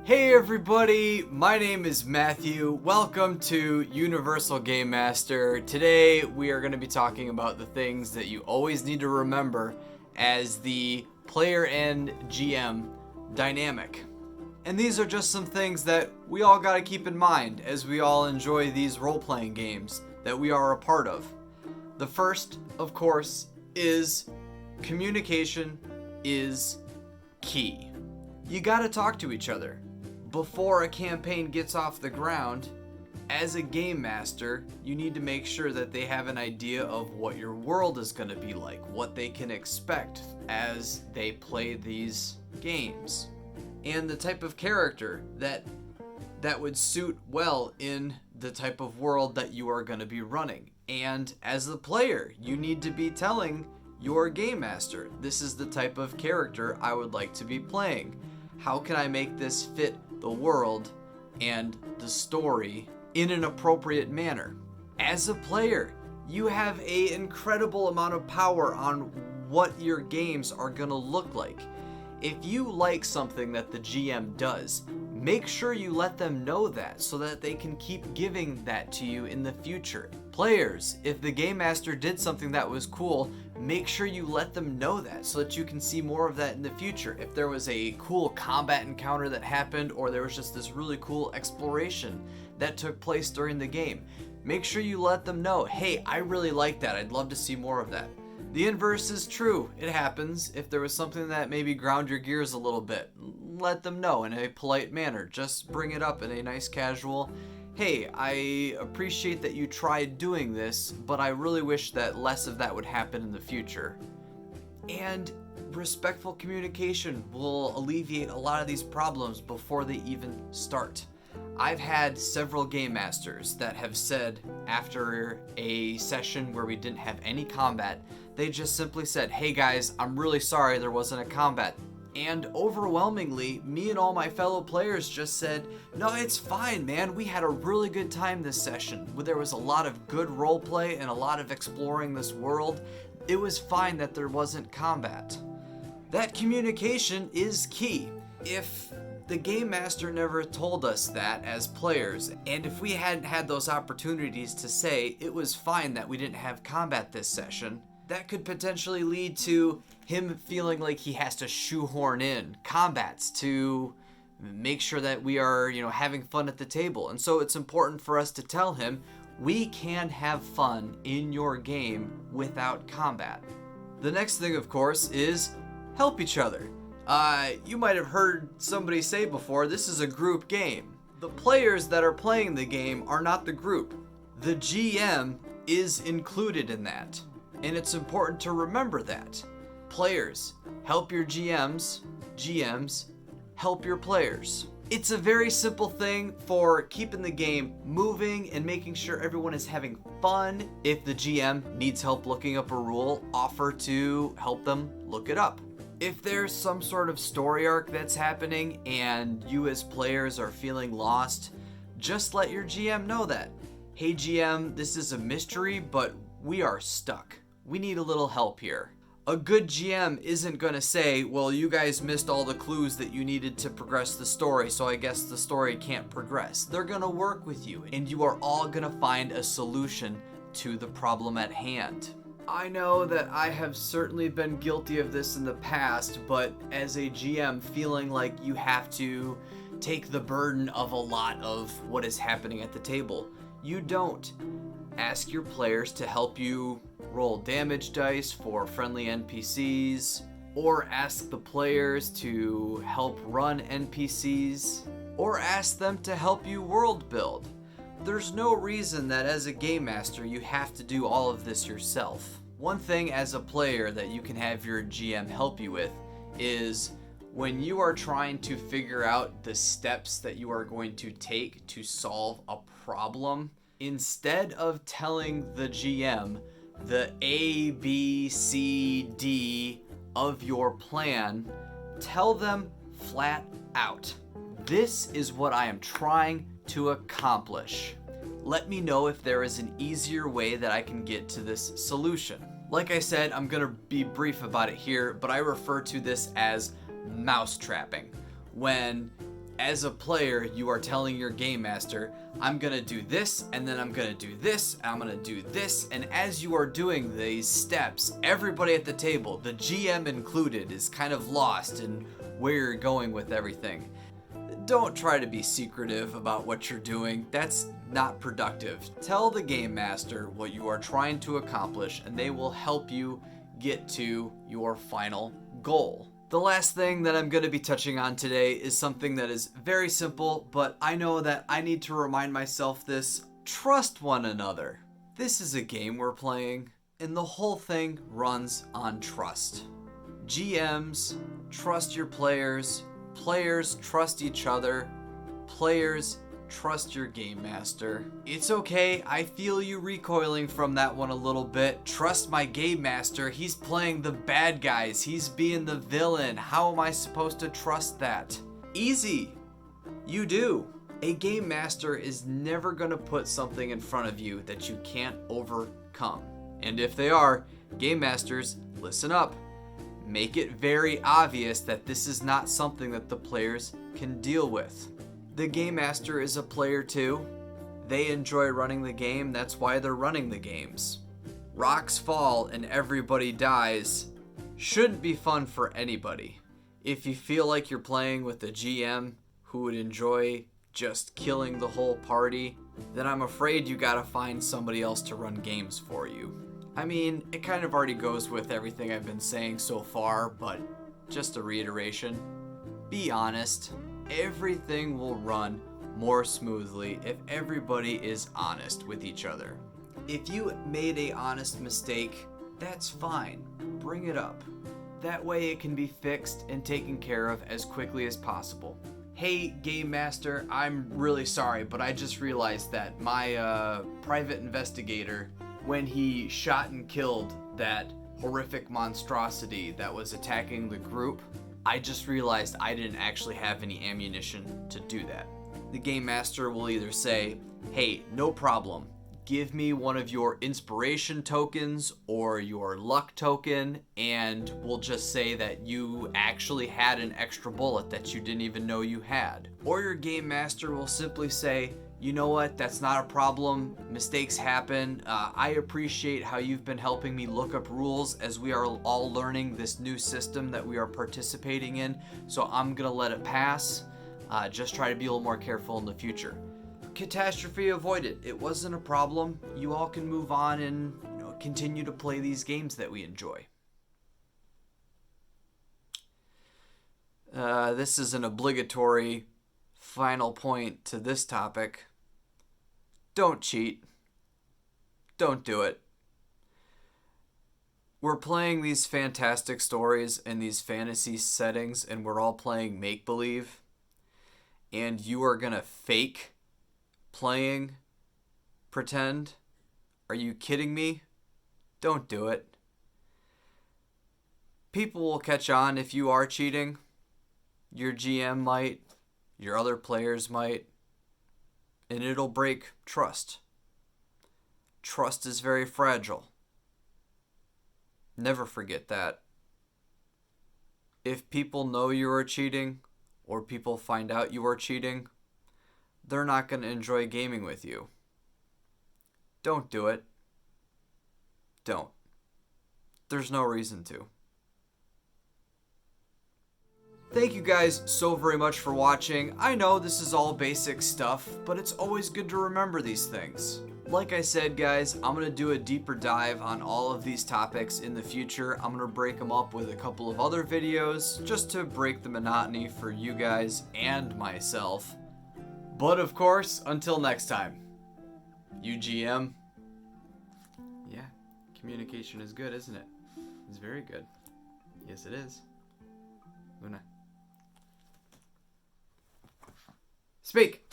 Hey everybody, my name is Matthew. Welcome to Universal Game Master. Today we are going to be talking about the things that you always need to remember as the player and GM dynamic. And these are just some things that we all got to keep in mind as we all enjoy these role-playing games that we are a part of. The first, of course, is communication is key. You got to talk to each other. Before a campaign gets off the ground, as a game master, you need to make sure that they have an idea of what your world is going to be like, what they can expect as they play these games, and the type of character that would suit well in the type of world that you are going to be running. And as a player, you need to be telling your game master, this is the type of character I would like to be playing. How can I make this fit the world and the story in an appropriate manner? As a player, you have an incredible amount of power on what your games are going to look like. If you like something that the GM does, make sure you let them know that so that they can keep giving that to you in the future. Players, if the game master did something that was cool, make sure you let them know that so that you can see more of that in the future. If there was a cool combat encounter that happened, or there was just this really cool exploration that took place during the game, make sure you let them know, hey, I really like that. I'd love to see more of that. The inverse is true. It happens. If there was something that maybe ground your gears a little bit, let them know in a polite manner. Just bring it up in a nice casual, hey, I appreciate that you tried doing this, but I really wish that less of that would happen in the future. And respectful communication will alleviate a lot of these problems before they even start. I've had several game masters that have said after a session where we didn't have any combat, they just simply said, hey guys, I'm really sorry there wasn't a combat. And overwhelmingly, me and all my fellow players just said, no, it's fine, man. We had a really good time this session. There was a lot of good roleplay and a lot of exploring this world. It was fine that there wasn't combat. That communication is key. If the game master never told us that as players, and if we hadn't had those opportunities to say it was fine that we didn't have combat this session, that could potentially lead to him feeling like he has to shoehorn in combats to make sure that we are, having fun at the table. And so it's important for us to tell him, we can have fun in your game without combat. The next thing, of course, is help each other. You might have heard somebody say before, this is a group game. The players that are playing the game are not the group. The GM is included in that. And it's important to remember that. Players, help your GMs. GMs, help your players. It's a very simple thing for keeping the game moving and making sure everyone is having fun. If the GM needs help looking up a rule, offer to help them look it up. If there's some sort of story arc that's happening and you as players are feeling lost, just let your GM know that. Hey GM, this is a mystery, but we are stuck. We need a little help here. A good GM isn't going to say, well, you guys missed all the clues that you needed to progress the story, so I guess the story can't progress. They're going to work with you, and you are all going to find a solution to the problem at hand. I know that I have certainly been guilty of this in the past, but as a GM, feeling like you have to take the burden of a lot of what is happening at the table. You don't. Ask your players to help you roll damage dice for friendly NPCs, or ask the players to help run NPCs, or ask them to help you world build. There's no reason that as a game master you have to do all of this yourself. One thing as a player that you can have your GM help you with is when you are trying to figure out the steps that you are going to take to solve a problem, instead of telling the GM the A, B, C, D of your plan, tell them flat out, this is what I am trying to accomplish. Let me know if there is an easier way that I can get to this solution. Like I said, I'm going to be brief about it here, but I refer to this as mousetrapping. When As a player, you are telling your game master, I'm gonna do this, and then I'm gonna do this, and I'm gonna do this, and as you are doing these steps, everybody at the table, the GM included, is kind of lost in where you're going with everything. Don't try to be secretive about what you're doing. That's not productive. Tell the game master what you are trying to accomplish, and they will help you get to your final goal. The last thing that I'm going to be touching on today is something that is very simple, but I know that I need to remind myself this. Trust one another. This is a game we're playing, and the whole thing runs on trust. GMs, trust your players. Players, trust each other. Players, trust your game master. It's okay, I feel you recoiling from that one a little bit. Trust my game master, he's playing the bad guys, he's being the villain. How am I supposed to trust that? Easy, you do. A game master is never gonna put something in front of you that you can't overcome. And if they are, game masters, listen up. Make it very obvious that this is not something that the players can deal with. The game master is a player too. They enjoy running the game, that's why they're running the games. Rocks fall and everybody dies shouldn't be fun for anybody. If you feel like you're playing with a GM who would enjoy just killing the whole party, then I'm afraid you gotta find somebody else to run games for you. I mean, it kind of already goes with everything I've been saying so far, but just a reiteration. Be honest. Everything will run more smoothly if everybody is honest with each other. If you made an honest mistake, that's fine. Bring it up. That way it can be fixed and taken care of as quickly as possible. Hey, Game Master, I'm really sorry, but I just realized that my private investigator, when he shot and killed that horrific monstrosity that was attacking the group, I just realized I didn't actually have any ammunition to do that. The Game Master will either say, hey, no problem, give me one of your inspiration tokens or your luck token, and we'll just say that you actually had an extra bullet that you didn't even know you had. Or your Game Master will simply say, you know what, that's not a problem, mistakes happen. I appreciate how you've been helping me look up rules as we are all learning this new system that we are participating in, so I'm gonna let it pass. Just try to be a little more careful in the future. Catastrophe avoided. It wasn't a problem. You all can move on and continue to play these games that we enjoy. This is an obligatory final point to this topic. Don't cheat. Don't do it. We're playing these fantastic stories in these fantasy settings, and we're all playing make-believe. And you are gonna fake playing pretend? Are you kidding me? Don't do it. People will catch on if you are cheating. Your GM might. Your other players might. And it'll break trust. Trust is very fragile. Never forget that. If people know you are cheating, or people find out you are cheating, they're not going to enjoy gaming with you. Don't do it. Don't. There's no reason to. Thank you guys so very much for watching. I know this is all basic stuff, but it's always good to remember these things. Like I said, guys, I'm going to do a deeper dive on all of these topics in the future. I'm going to break them up with a couple of other videos just to break the monotony for you guys and myself. But of course, until next time, UGM. Yeah, communication is good, isn't it? It's very good. Yes, it is. Luna. Speak!